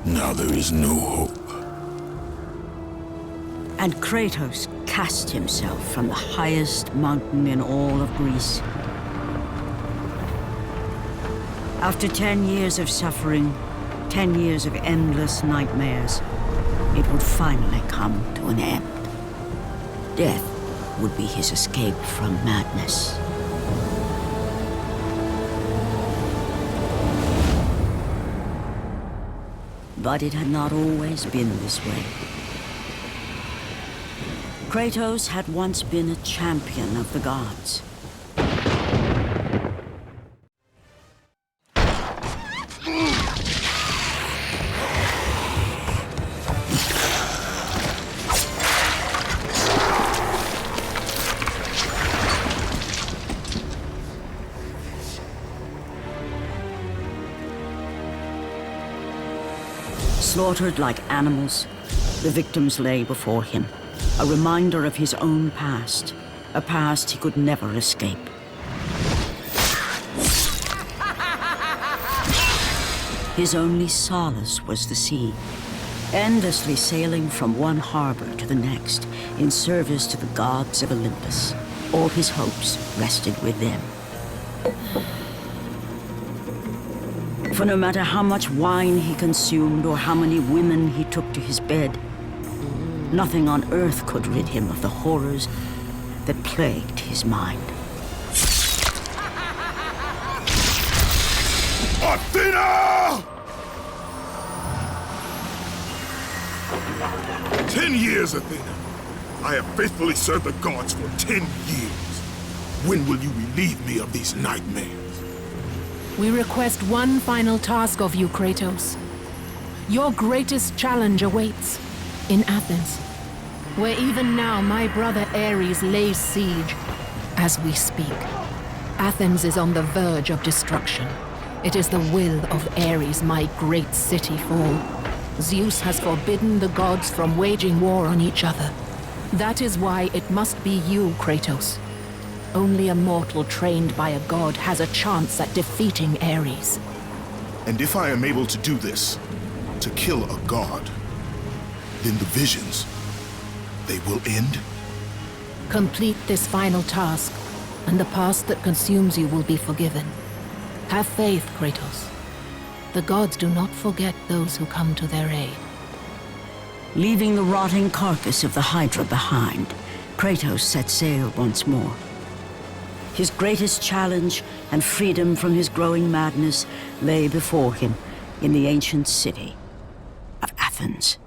Now there is no hope. And Kratos cast himself from the highest mountain in all of Greece. After 10 years of suffering, 10 years of endless nightmares, it would finally come to an end. Death would be his escape from madness. But it had not always been this way. Kratos had once been a champion of the gods. Slaughtered like animals, the victims lay before him, a reminder of his own past, a past he could never escape. His only solace was the sea, endlessly sailing from one harbor to the next in service to the gods of Olympus. All his hopes rested with them. For no matter how much wine he consumed or how many women he took to his bed, nothing on earth could rid him of the horrors that plagued his mind. Athena! 10 years, Athena. I have faithfully served the gods for 10 years. When will you relieve me of these nightmares? We request one final task of you, Kratos. Your greatest challenge awaits in Athens, where even now my brother Ares lays siege as we speak. Athens is on the verge of destruction. It is the will of Ares my great city fall. Zeus has forbidden the gods from waging war on each other. That is why it must be you, Kratos. Only a mortal trained by a god has a chance at defeating Ares. And if I am able to do this, to kill a god, then the visions, they will end? Complete this final task, and the past that consumes you will be forgiven. Have faith, Kratos. The gods do not forget those who come to their aid. Leaving the rotting carcass of the Hydra behind, Kratos set sail once more. His greatest challenge and freedom from his growing madness lay before him in the ancient city of Athens.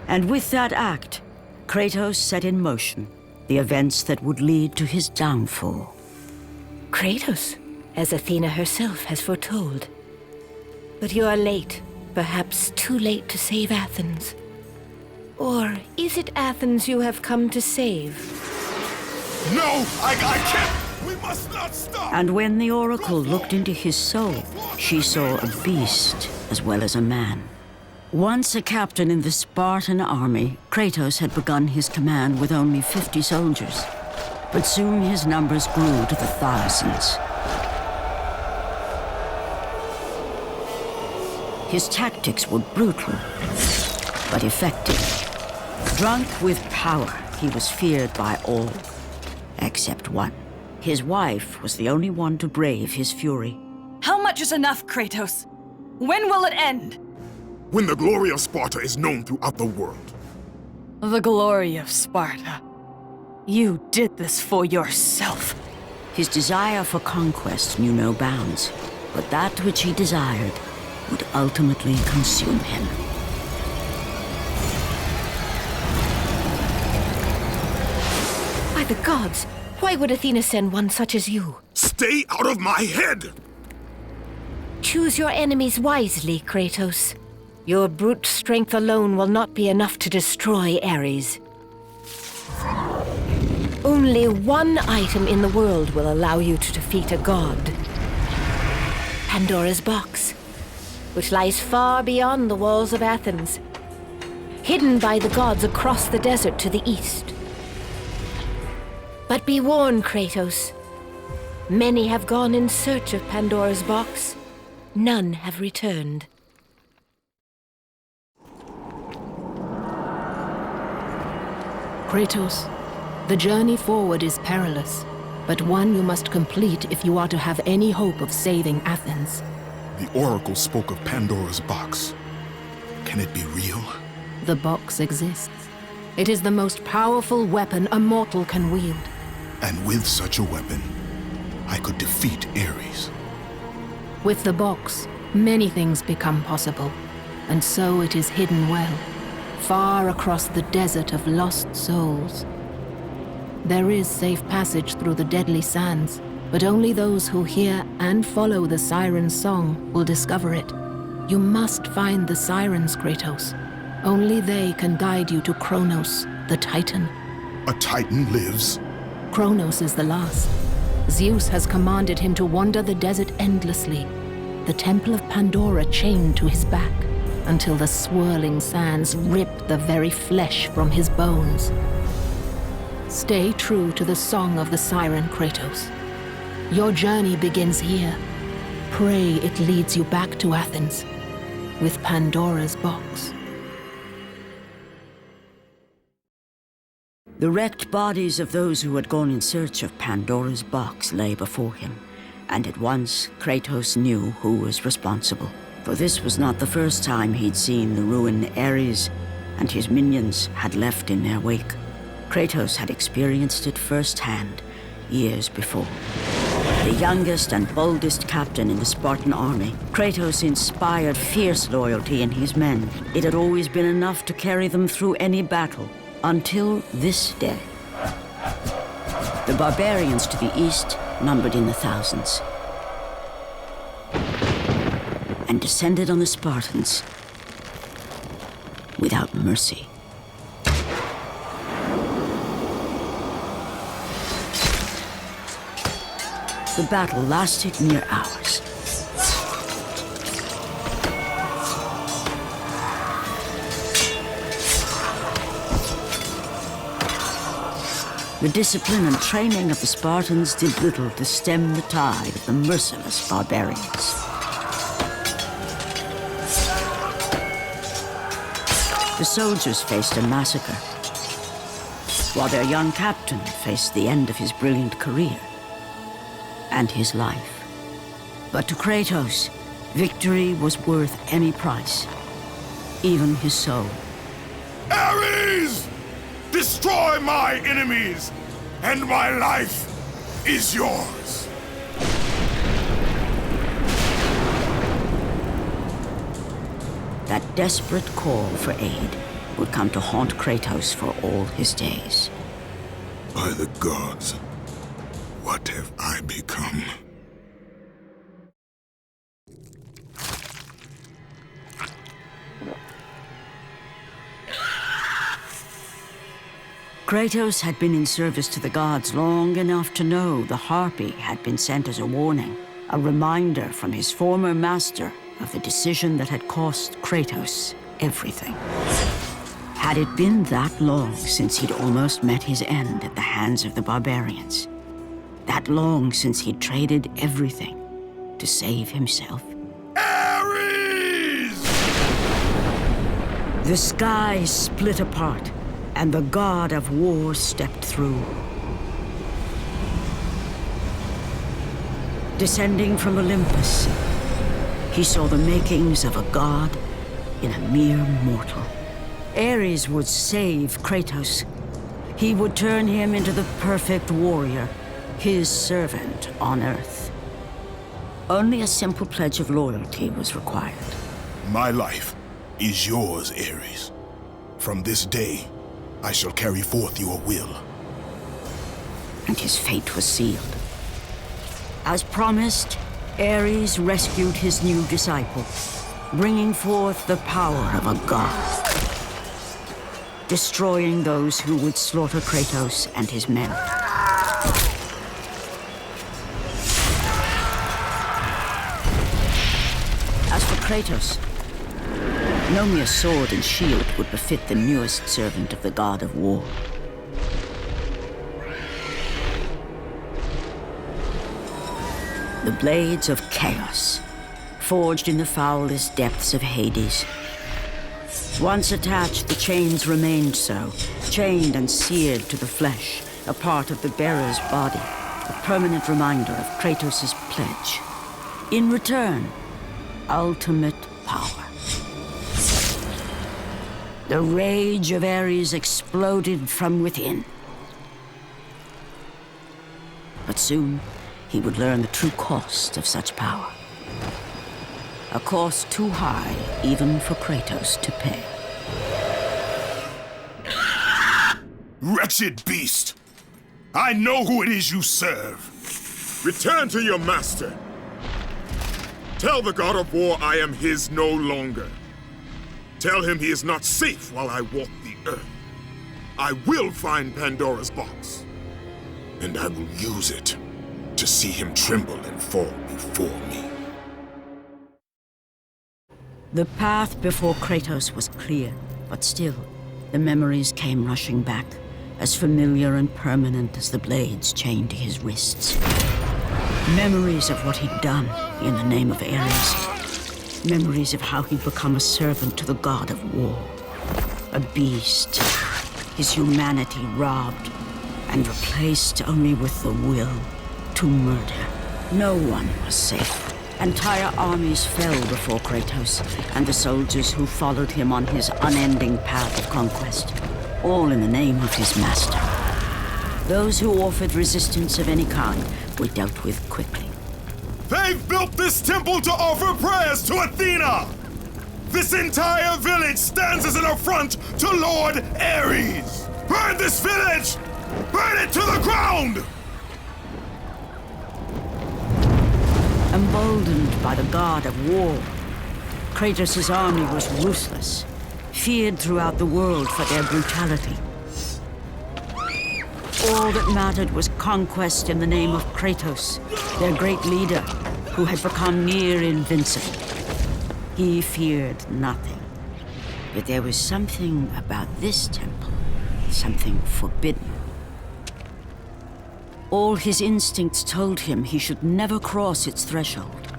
And with that act, Kratos set in motion the events that would lead to his downfall. Kratos, as Athena herself has foretold. But you are late, perhaps too late to save Athens. Or is it Athens you have come to save? No! I can't! We must not stop! And when the Oracle looked into his soul, she saw a beast as well as a man. Once a captain in the Spartan army, Kratos had begun his command with only 50 soldiers. But soon his numbers grew to the thousands. His tactics were brutal, but effective. Drunk with power, he was feared by all, except one. His wife was the only one to brave his fury. How much is enough, Kratos? When will it end? When the glory of Sparta is known throughout the world. The glory of Sparta. You did this for yourself. His desire for conquest knew no bounds, but that which he desired would ultimately consume him. By the gods, why would Athena send one such as you? Stay out of my head! Choose your enemies wisely, Kratos. Your brute strength alone will not be enough to destroy Ares. Only one item in the world will allow you to defeat a god. Pandora's box, which lies far beyond the walls of Athens, hidden by the gods across the desert to the east. But be warned, Kratos. Many have gone in search of Pandora's box. None have returned. Kratos, the journey forward is perilous, but one you must complete if you are to have any hope of saving Athens. The Oracle spoke of Pandora's box. Can it be real? The box exists. It is the most powerful weapon a mortal can wield. And with such a weapon, I could defeat Ares. With the box, many things become possible, and so it is hidden well, far across the desert of lost souls. There is safe passage through the deadly sands, but only those who hear and follow the siren's song will discover it. You must find the sirens, Kratos. Only they can guide you to Kronos, the Titan. A Titan lives? Kronos is the last. Zeus has commanded him to wander the desert endlessly, the Temple of Pandora chained to his back, until the swirling sands rip the very flesh from his bones. Stay true to the song of the siren, Kratos. Your journey begins here. Pray it leads you back to Athens, with Pandora's box. The wrecked bodies of those who had gone in search of Pandora's box lay before him, and at once Kratos knew who was responsible. For this was not the first time he'd seen the ruin Ares and his minions had left in their wake. Kratos had experienced it firsthand, years before. The youngest and boldest captain in the Spartan army, Kratos inspired fierce loyalty in his men. It had always been enough to carry them through any battle, until this day. The barbarians to the east numbered in the thousands, and descended on the Spartans without mercy. The battle lasted near hours. The discipline and training of the Spartans did little to stem the tide of the merciless barbarians. The soldiers faced a massacre, while their young captain faced the end of his brilliant career and his life. But to Kratos, victory was worth any price, even his soul. Ares! Destroy my enemies, and my life is yours. That desperate call for aid would come to haunt Kratos for all his days. By the gods, what have I become? Kratos had been in service to the gods long enough to know the Harpy had been sent as a warning, a reminder from his former master of the decision that had cost Kratos everything. Had it been that long since he'd almost met his end at the hands of the barbarians? That long since he'd traded everything to save himself? Ares! The sky split apart, and the god of war stepped through. Descending from Olympus, he saw the makings of a god in a mere mortal. Ares would save Kratos. He would turn him into the perfect warrior, his servant on Earth. Only a simple pledge of loyalty was required. My life is yours, Ares. From this day, I shall carry forth your will. And his fate was sealed. As promised, Ares rescued his new disciple, bringing forth the power of a god, destroying those who would slaughter Kratos and his men. As for Kratos, no mere sword and shield would befit the newest servant of the god of war. The blades of chaos, forged in the foulest depths of Hades. Once attached, the chains remained so, chained and seared to the flesh, a part of the bearer's body, a permanent reminder of Kratos' pledge. In return, ultimate power. The rage of Ares exploded from within. But soon, he would learn the true cost of such power. A cost too high even for Kratos to pay. Wretched beast! I know who it is you serve! Return to your master! Tell the god of war I am his no longer. Tell him he is not safe while I walk the earth. I will find Pandora's box, and I will use it to see him tremble and fall before me. The path before Kratos was clear, but still, the memories came rushing back, as familiar and permanent as the blades chained to his wrists. Memories of what he'd done in the name of Ares. Memories of how he'd become a servant to the god of war. A beast, his humanity robbed and replaced only with the will to murder. No one was safe. Entire armies fell before Kratos and the soldiers who followed him on his unending path of conquest, all in the name of his master. Those who offered resistance of any kind were dealt with quickly. They've built this temple to offer prayers to Athena! This entire village stands as an affront to Lord Ares! Burn this village! Burn it to the ground! Emboldened by the god of war, Kratos' army was ruthless, feared throughout the world for their brutality. All that mattered was conquest in the name of Kratos, their great leader, who had become near invincible. He feared nothing. But there was something about this temple, something forbidden. All his instincts told him he should never cross its threshold.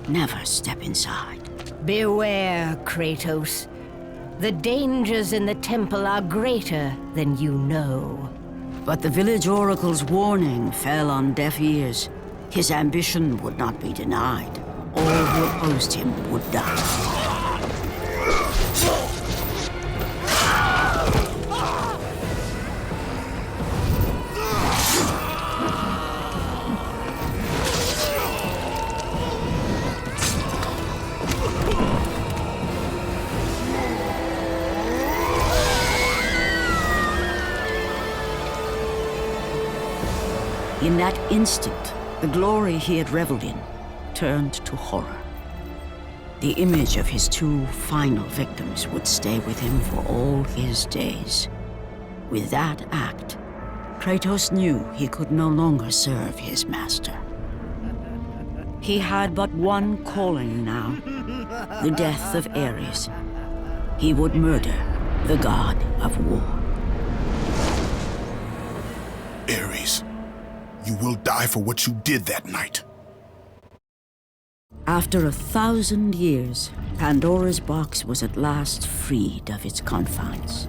Never step inside. Beware, Kratos. The dangers in the temple are greater than you know. But the village oracle's warning fell on deaf ears. His ambition would not be denied. All who opposed him would die. In that instant, the glory he had reveled in turned to horror. The image of his two final victims would stay with him for all his days. With that act, Kratos knew he could no longer serve his master. He had but one calling now, the death of Ares. He would murder the god of war. Ares, you will die for what you did that night. After 1,000 years, Pandora's box was at last freed of its confines.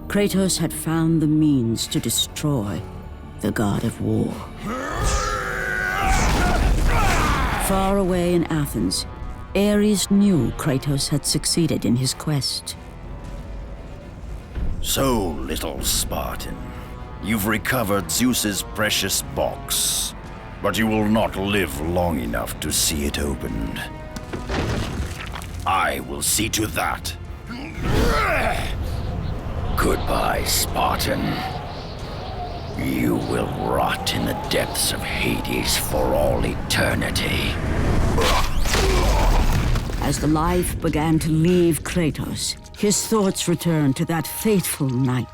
Kratos had found the means to destroy the god of war. Far away in Athens, Ares knew Kratos had succeeded in his quest. So, little Spartan, you've recovered Zeus's precious box, but you will not live long enough to see it opened. I will see to that. Goodbye, Spartan. You will rot in the depths of Hades for all eternity. As the life began to leave Kratos, his thoughts returned to that fateful night.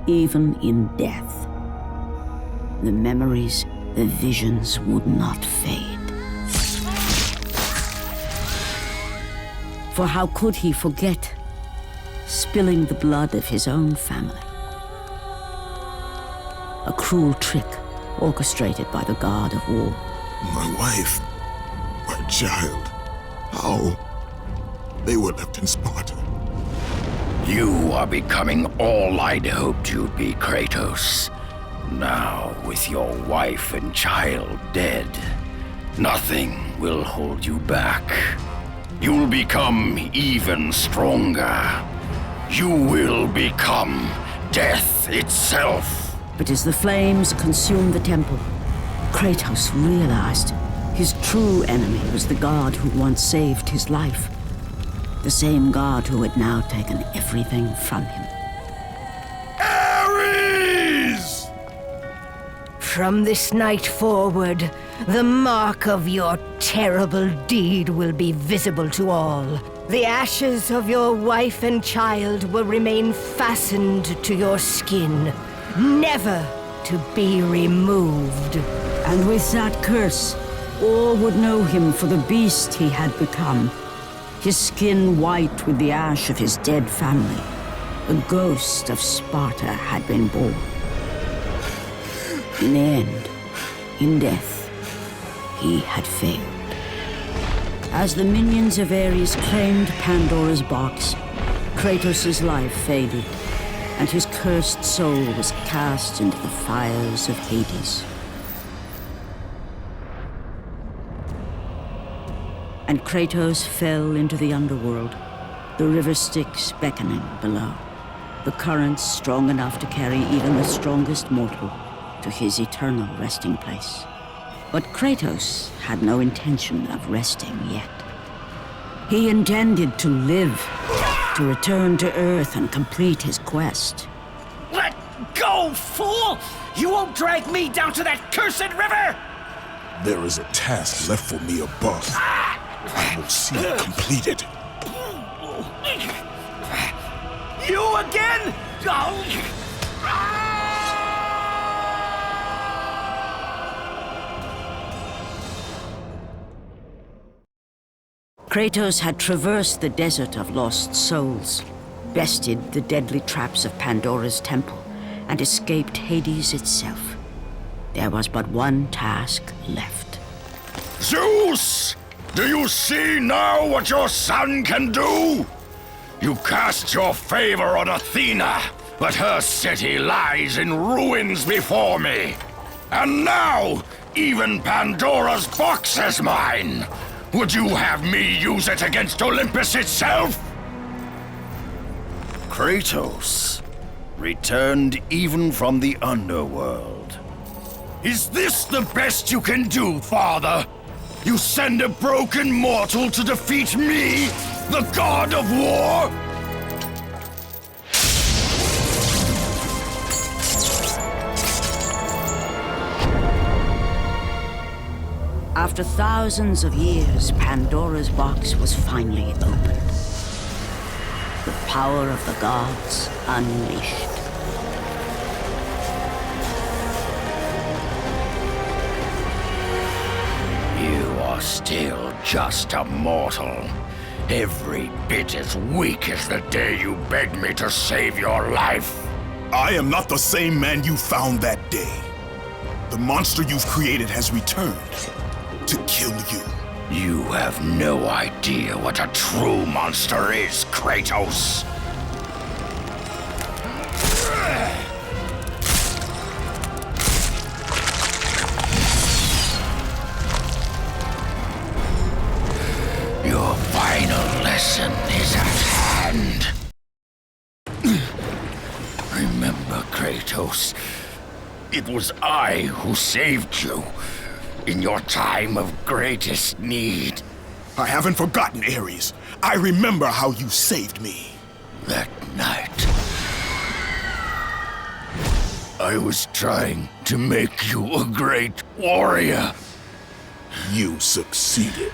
Even in death, the memories, the visions would not fade. For how could he forget spilling the blood of his own family? A cruel trick orchestrated by the god of war. My wife, my child, how? They were left in Sparta. You are becoming all I'd hoped you'd be, Kratos. Now, with your wife and child dead, nothing will hold you back. You'll become even stronger. You will become death itself. But as the flames consumed the temple, Kratos realized his true enemy was the god who once saved his life. The same god who had now taken everything from him. Ares! From this night forward, the mark of your terrible deed will be visible to all. The ashes of your wife and child will remain fastened to your skin, never to be removed. And with that curse, all would know him for the beast he had become. His skin white with the ash of his dead family. The ghost of Sparta had been born. In the end, in death, he had failed. As the minions of Ares claimed Pandora's box, Kratos' life faded, and his cursed soul was cast into the fires of Hades. And Kratos fell into the underworld, the river Styx beckoning below, the currents strong enough to carry even the strongest mortal to his eternal resting place. But Kratos had no intention of resting yet. He intended to live, to return to Earth and complete his quest. Let go, fool! You won't drag me down to that cursed river! There is a task left for me above. I will see it completed. You again? Kratos had traversed the desert of lost souls, bested the deadly traps of Pandora's temple, and escaped Hades itself. There was but one task left. Zeus! Do you see now what your son can do? You cast your favor on Athena, but her city lies in ruins before me. And now, even Pandora's box is mine. Would you have me use it against Olympus itself? Kratos, returned even from the underworld. Is this the best you can do, father? You send a broken mortal to defeat me, the god of war? After thousands of years, Pandora's box was finally opened. The power of the gods unleashed. You are still just a mortal. Every bit as weak as the day you begged me to save your life. I am not the same man you found that day. The monster you've created has returned to kill you. You have no idea what a true monster is, Kratos. Your final lesson is at hand. Remember, Kratos, it was I who saved you in your time of greatest need. I haven't forgotten, Ares. I remember how you saved me. That night, I was trying to make you a great warrior. You succeeded.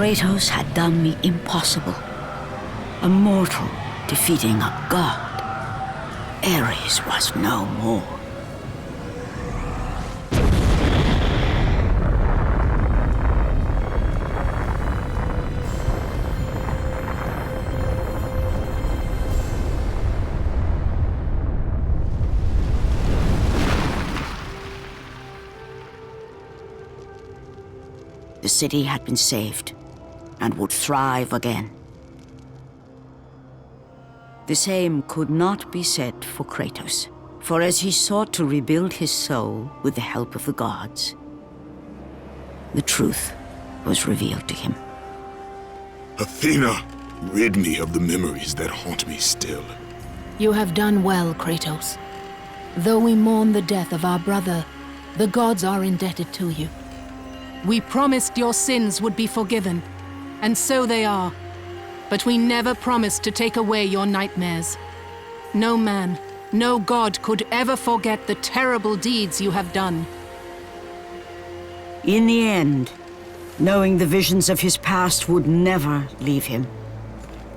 Kratos had done the impossible. A mortal defeating a god. Ares was no more. The city had been saved and would thrive again. The same could not be said for Kratos, for as he sought to rebuild his soul with the help of the gods, the truth was revealed to him. Athena, rid me of the memories that haunt me still. You have done well, Kratos. Though we mourn the death of our brother, the gods are indebted to you. We promised your sins would be forgiven, and so they are. But we never promised to take away your nightmares. No man, no god could ever forget the terrible deeds you have done. In the end, knowing the visions of his past would never leave him,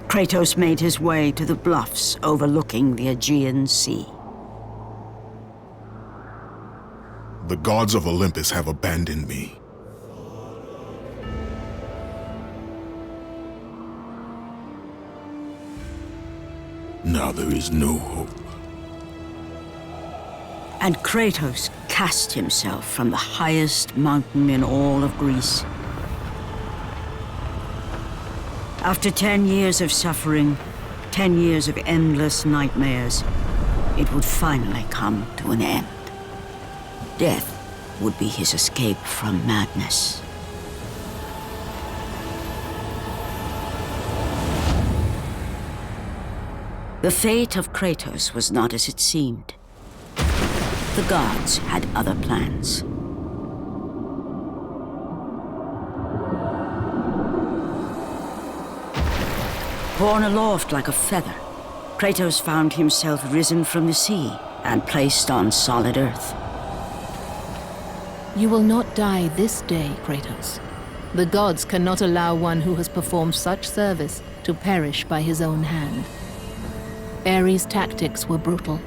Kratos made his way to the bluffs overlooking the Aegean Sea. The gods of Olympus have abandoned me. Now there is no hope. And Kratos cast himself from the highest mountain in all of Greece. After 10 years of suffering, 10 years of endless nightmares, it would finally come to an end. Death would be his escape from madness. The fate of Kratos was not as it seemed. The gods had other plans. Borne aloft like a feather, Kratos found himself risen from the sea and placed on solid earth. You will not die this day, Kratos. The gods cannot allow one who has performed such service to perish by his own hand. Ares' tactics were brutal.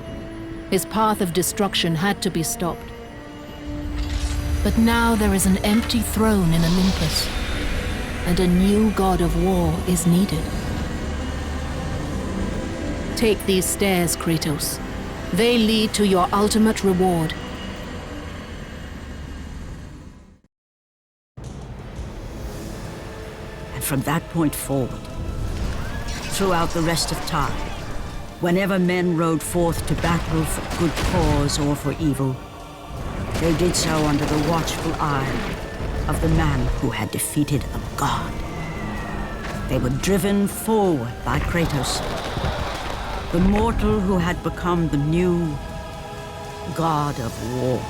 His path of destruction had to be stopped. But now there is an empty throne in Olympus, and a new god of war is needed. Take these stairs, Kratos. They lead to your ultimate reward. And from that point forward, throughout the rest of time, whenever men rode forth to battle for good cause or for evil, they did so under the watchful eye of the man who had defeated a god. They were driven forward by Kratos, the mortal who had become the new god of war.